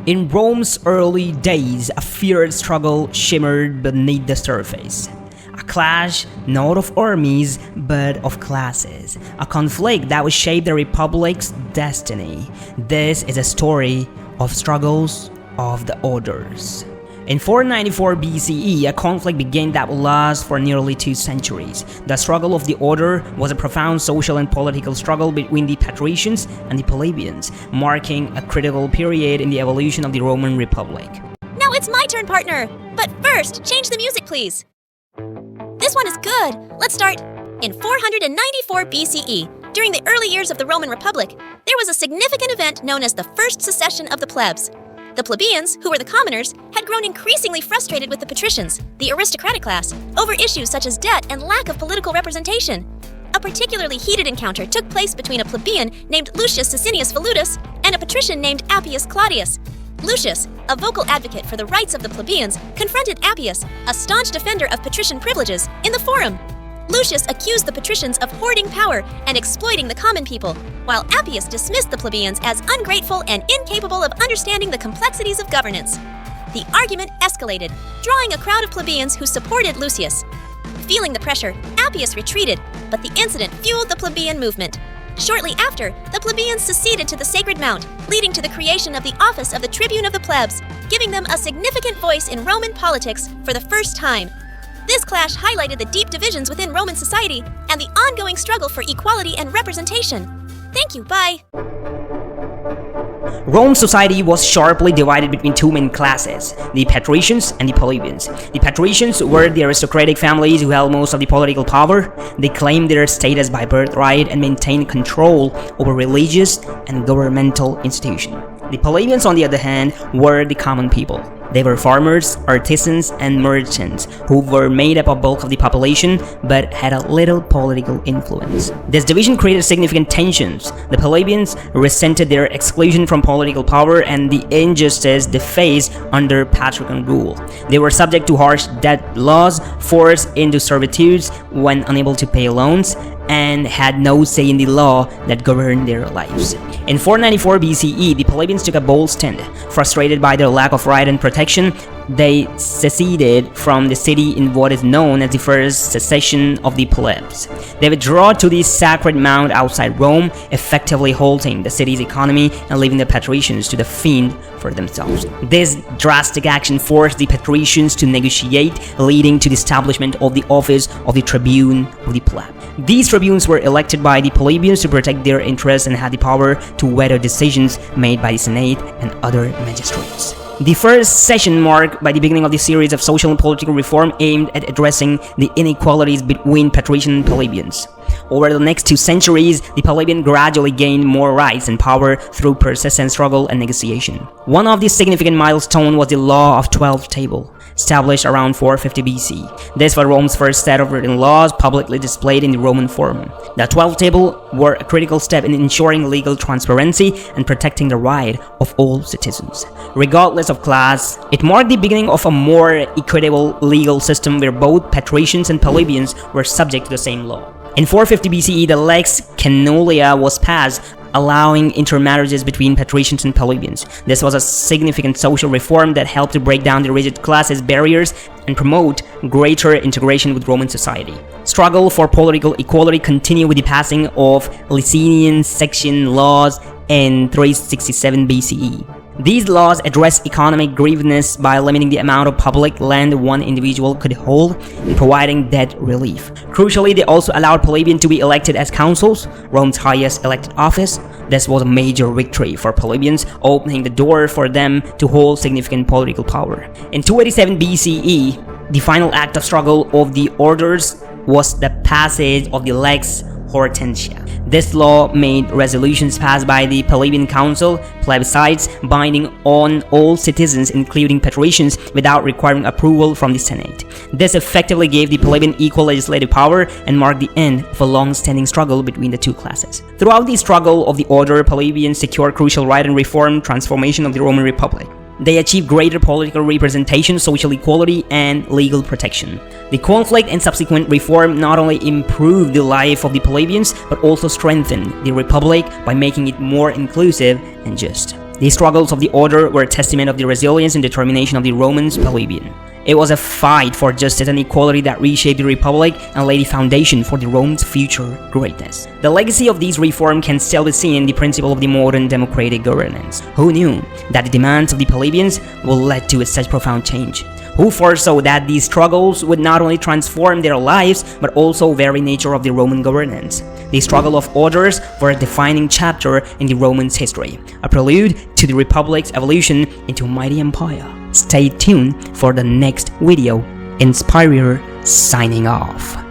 In Rome's early days, a fierce struggle shimmered beneath the surface. A clash not of armies, but of classes. A conflict that would shape the Republic's destiny. This is a story of struggles of the orders. In 494 BCE, a conflict began that would last for nearly 2 centuries. The struggle of the order was a profound social and political struggle between the Patricians and the Plebeians, marking a critical period in the evolution of the Roman Republic. Now it's my turn, partner! But first, change the music, please! This one is good! Let's start! In 494 BCE, during the early years of the Roman Republic, there was a significant event known as the First Secession of the Plebs. The Plebeians, who were the commoners, had grown increasingly frustrated with the Patricians, the aristocratic class, over issues such as debt and lack of political representation. A particularly heated encounter took place between a plebeian named Lucius Sicinius Velutus and a patrician named Appius Claudius. Lucius, a vocal advocate for the rights of the plebeians, confronted Appius, a staunch defender of patrician privileges, in the forum. Lucius accused the patricians of hoarding power and exploiting the common people, while Appius dismissed the plebeians as ungrateful and incapable of understanding the complexities of governance. The argument escalated, drawing a crowd of plebeians who supported Lucius. Feeling the pressure, Appius retreated, but the incident fueled the plebeian movement. Shortly after, the plebeians seceded to the Sacred Mount, leading to the creation of the office of the Tribune of the Plebs, giving them a significant voice in Roman politics for the first time. This clash highlighted the deep divisions within Roman society and the ongoing struggle for equality and representation. Thank you, bye. Rome's society was sharply divided between 2 main classes, the Patricians and the Plebians. The Patricians were the aristocratic families who held most of the political power. They claimed their status by birthright and maintained control over religious and governmental institutions. The Plebeians, on the other hand, were the common people. They were farmers, artisans, and merchants who were made up of bulk of the population but had a little political influence. This division created significant tensions. The Plebeians resented their exclusion from political power and the injustice they faced under patrician rule. They were subject to harsh debt laws, forced into servitude when unable to pay loans, and had no say in the law that governed their lives. In 494 BCE, the Plebeians took a bold stand. Frustrated by their lack of right and protection, they seceded from the city in what is known as the First Secession of the Plebs. They withdrew to the Sacred Mount outside Rome, effectively halting the city's economy and leaving the Patricians to fend for themselves. This drastic action forced the Patricians to negotiate, leading to the establishment of the office of the Tribune of the Plebs. These tribunes were elected by the Plebeians to protect their interests and had the power to veto decisions made by the Senate and other magistrates. The first session marked by the beginning of the series of social and political reform aimed at addressing the inequalities between Patrician and Plebeians. Over the next 2 centuries, the Plebeian gradually gained more rights and power through persistent struggle and negotiation. One of these significant milestones was the Law of 12 Table, established around 450 BC. This was Rome's first set of written laws publicly displayed in the Roman Forum. The 12 Table were a critical step in ensuring legal transparency and protecting the right of all citizens, regardless of class. It marked the beginning of a more equitable legal system where both Patricians and Plebeians were subject to the same law. In 450 BCE, the Lex Canolia was passed, allowing intermarriages between Patricians and Plebeians. This was a significant social reform that helped to break down the rigid classes barriers and promote greater integration with Roman society. Struggle for political equality continued with the passing of Licinian section laws in 367 BCE. These laws addressed economic grievances by limiting the amount of public land one individual could hold and providing debt relief. Crucially, they also allowed Plebeians to be elected as consuls, Rome's highest elected office. This was a major victory for Plebeians, opening the door for them to hold significant political power. In 287 BCE, the final act of struggle of the orders was the passage of the Lex Hortensia. This law made resolutions passed by the Plebeian Council, plebiscites, binding on all citizens including patricians without requiring approval from the Senate. This effectively gave the plebeian equal legislative power and marked the end of a long-standing struggle between the 2 classes. Throughout the struggle of the order, plebeians secured crucial right and reform transformation of the Roman Republic. They achieved greater political representation, social equality, and legal protection. The conflict and subsequent reform not only improved the life of the plebeians, but also strengthened the republic by making it more inclusive and just. The struggles of the order were a testament of the resilience and determination of the Romans plebeian. It was a fight for justice and equality that reshaped the Republic and laid the foundation for the Rome's future greatness. The legacy of these reforms can still be seen in the principle of the modern democratic governance. Who knew that the demands of the plebeians will lead to such profound change? Who foresaw that these struggles would not only transform their lives, but also the very nature of the Roman governance? The struggle of orders were a defining chapter in the Romans' history, a prelude to the Republic's evolution into a mighty empire. Stay tuned for the next video. Inspirior signing off.